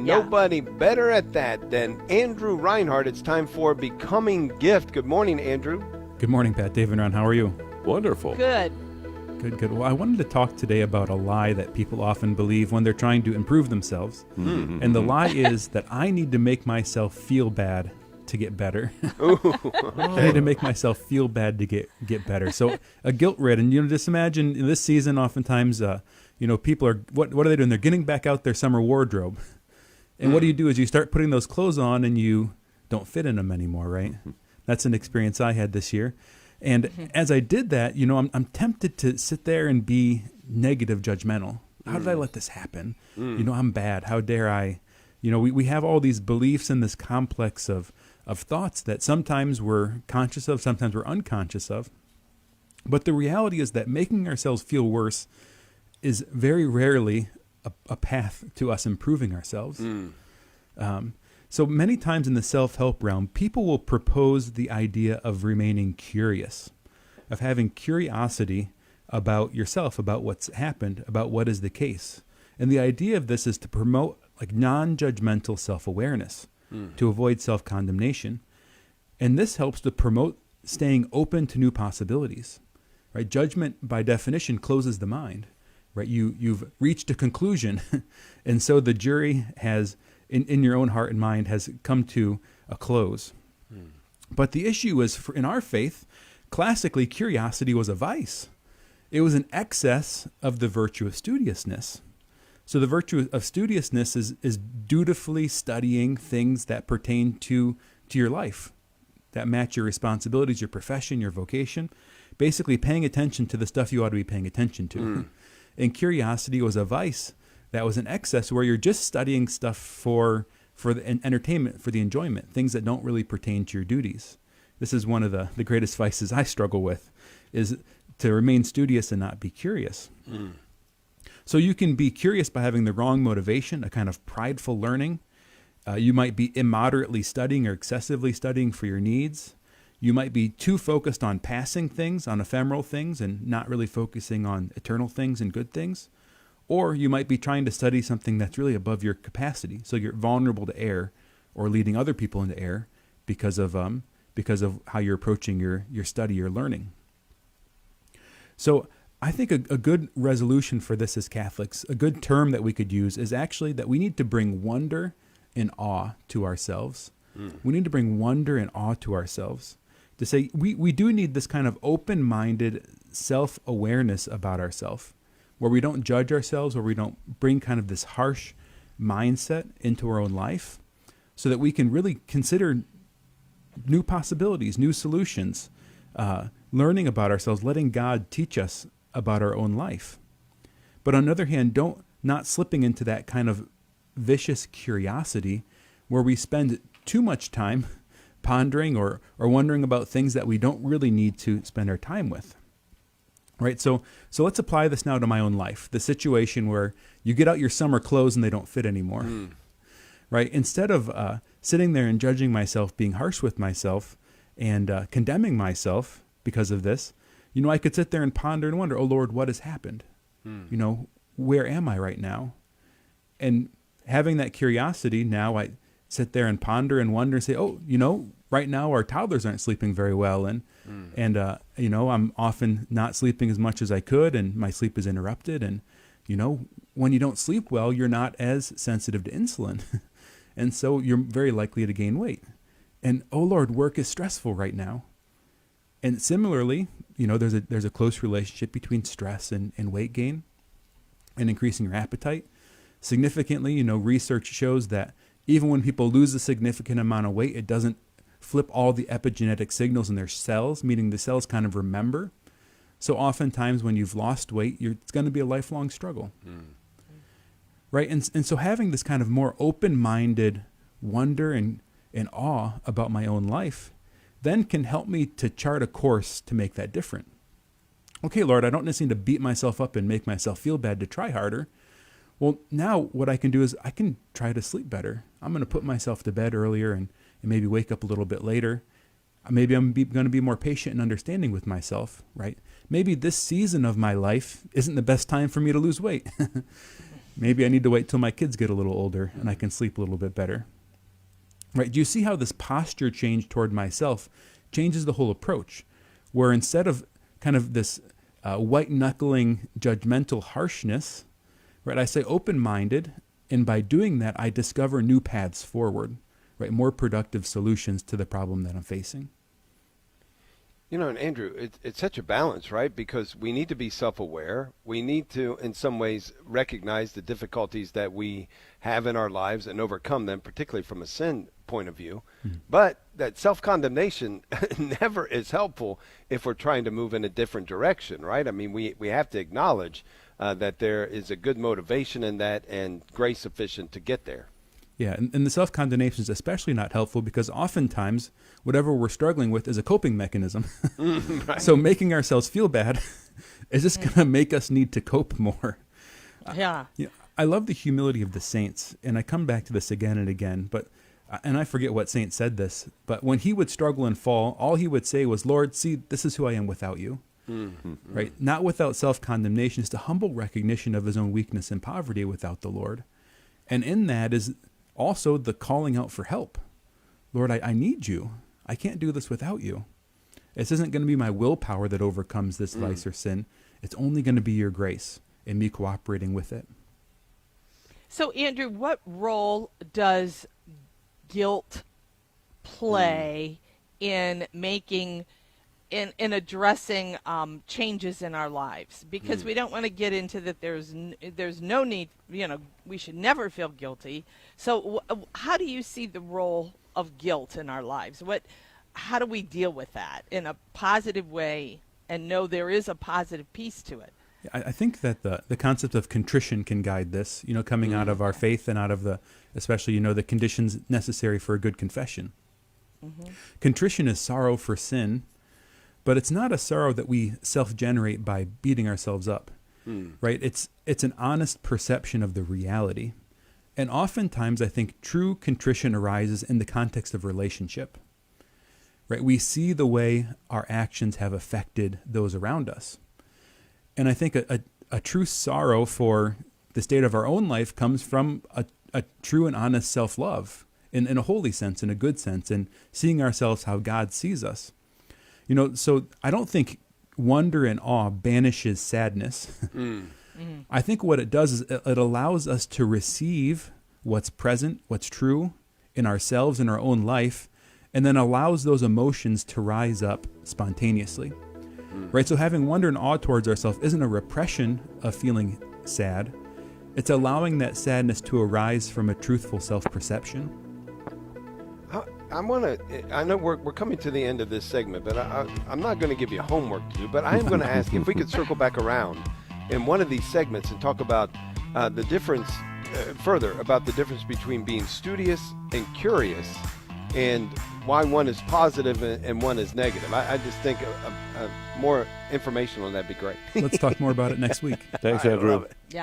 nobody better at that than Andrew Reinhart. It's time for Becoming Gift. Good morning, Andrew. Good morning, Pat. Dave and Ron, how are you? Wonderful. Good. Good. Well, I wanted to talk today about a lie that people often believe when they're trying to improve themselves. Mm-hmm. And the lie is that I need to make myself feel bad to get better. I need to make myself feel bad to get better. So a guilt-ridden, just imagine in this season, oftentimes, people are, what are they doing? They're getting back out their summer wardrobe. And what do? Is you start putting those clothes on and you don't fit in them anymore, right? Mm-hmm. That's an experience I had this year. And as I did that, I'm tempted to sit there and be negative judgmental. How did I let this happen? I'm bad. How dare I? We have all these beliefs in this complex of thoughts that sometimes we're conscious of, sometimes we're unconscious of. But the reality is that making ourselves feel worse is very rarely a path to us improving ourselves. So many times in the self-help realm, people will propose the idea of remaining curious, of having curiosity about yourself, about what's happened, about what is the case. And the idea of this is to promote non-judgmental self-awareness, to avoid self-condemnation. And this helps to promote staying open to new possibilities. Right? Judgment, by definition, closes the mind. Right? You've reached a conclusion, and so the jury has, in your own heart and mind, has come to a close. But the issue is, in our faith, classically, curiosity was a vice. It was an excess of the virtue of studiousness. So the virtue of studiousness is dutifully studying things that pertain to your life, that match your responsibilities, your profession, your vocation, basically paying attention to the stuff you ought to be paying attention to. And curiosity was a vice that was an excess where you're just studying stuff for the entertainment, for the enjoyment, things that don't really pertain to your duties. This is one of the greatest vices I struggle with, is to remain studious and not be curious. So you can be curious by having the wrong motivation, a kind of prideful learning. You might be immoderately studying or excessively studying for your needs. You might be too focused on passing things, on ephemeral things, and not really focusing on eternal things and good things. Or you might be trying to study something that's really above your capacity, so you're vulnerable to error or leading other people into error because of how you're approaching your study, your learning. So I think a good resolution for this as Catholics, a good term that we could use is actually that we need to bring wonder and awe to ourselves. We need to bring wonder and awe to ourselves. To say we do need this kind of open-minded self-awareness about ourselves, where we don't judge ourselves, where we don't bring kind of this harsh mindset into our own life, so that we can really consider new possibilities, new solutions, learning about ourselves, letting God teach us about our own life. But on the other hand, not slipping into that kind of vicious curiosity where we spend too much time pondering or wondering about things that we don't really need to spend our time with. Right? So let's apply this now to my own life, the situation where you get out your summer clothes and they don't fit anymore. Right? Instead of sitting there and judging myself, being harsh with myself, and condemning myself because of this, I could sit there and ponder and wonder, oh Lord, what has happened? Where am I right now? And having that curiosity, now I sit there and ponder and wonder and say, oh, right now our toddlers aren't sleeping very well. And I'm often not sleeping as much as I could, and my sleep is interrupted. And, when you don't sleep well, you're not as sensitive to insulin. And so you're very likely to gain weight. And, oh Lord, work is stressful right now. And similarly, there's a close relationship between stress and weight gain and increasing your appetite. Significantly, research shows that even when people lose a significant amount of weight, it doesn't flip all the epigenetic signals in their cells, meaning the cells kind of remember. So oftentimes when you've lost weight, it's going to be a lifelong struggle. Right? And so having this kind of more open-minded wonder and awe about my own life then can help me to chart a course to make that different. Okay, Lord, I don't necessarily need to beat myself up and make myself feel bad to try harder. Well, now what I can do is I can try to sleep better. I'm going to put myself to bed earlier and maybe wake up a little bit later. Maybe I'm going to be more patient and understanding with myself, right? Maybe this season of my life isn't the best time for me to lose weight. Maybe I need to wait till my kids get a little older and I can sleep a little bit better. Right? Do you see how this posture change toward myself changes the whole approach? Where instead of kind of this white-knuckling, judgmental harshness, right, I say open-minded, and by doing that, I discover new paths forward, right, more productive solutions to the problem that I'm facing. You know, and Andrew, it's such a balance, right? Because we need to be self-aware. We need to, in some ways, recognize the difficulties that we have in our lives and overcome them, particularly from a sin point of view. Mm-hmm. But that self-condemnation never is helpful if we're trying to move in a different direction, right? I mean, we have to acknowledge that there is a good motivation in that and grace sufficient to get there. Yeah, and the self-condemnation is especially not helpful because oftentimes whatever we're struggling with is a coping mechanism. Right. So making ourselves feel bad is just going to make us need to cope more. Yeah. I love the humility of the saints, and I come back to this again and again, and I forget what saint said this, but when he would struggle and fall, all he would say was, Lord, see, this is who I am without you. Mm-hmm. Right? Not without self-condemnation, just a humble recognition of his own weakness and poverty without the Lord. And in that is also the calling out for help. Lord, I need you. I can't do this without you. This isn't going to be my willpower that overcomes this vice or sin. It's only going to be your grace and me cooperating with it. So, Andrew, what role does guilt play in making, in addressing changes in our lives? Because we don't want to get into that there's no need, we should never feel guilty. So how do you see the role of guilt in our lives? How do we deal with that in a positive way and know there is a positive piece to it? I think that the concept of contrition can guide this, coming out of our faith and out of especially, the conditions necessary for a good confession. Mm-hmm. Contrition is sorrow for sin, but it's not a sorrow that we self-generate by beating ourselves up, right? It's an honest perception of the reality. And oftentimes, I think true contrition arises in the context of relationship, right? We see the way our actions have affected those around us. And I think a true sorrow for the state of our own life comes from a true and honest self-love in a holy sense, in a good sense, and seeing ourselves how God sees us. So I don't think wonder and awe banishes sadness. I think what it does is it allows us to receive what's present, what's true in ourselves, in our own life, and then allows those emotions to rise up spontaneously. Right? So having wonder and awe towards ourselves isn't a repression of feeling sad. It's allowing that sadness to arise from a truthful self-perception. I know we're coming to the end of this segment, but I'm not going to give you homework to do, but I am going to ask if we could circle back around in one of these segments and talk about the difference, further about the difference between being studious and curious and why one is positive and one is negative. I just think more information on that would be great. Let's talk more about it next week. Thanks, Andrew. Yeah.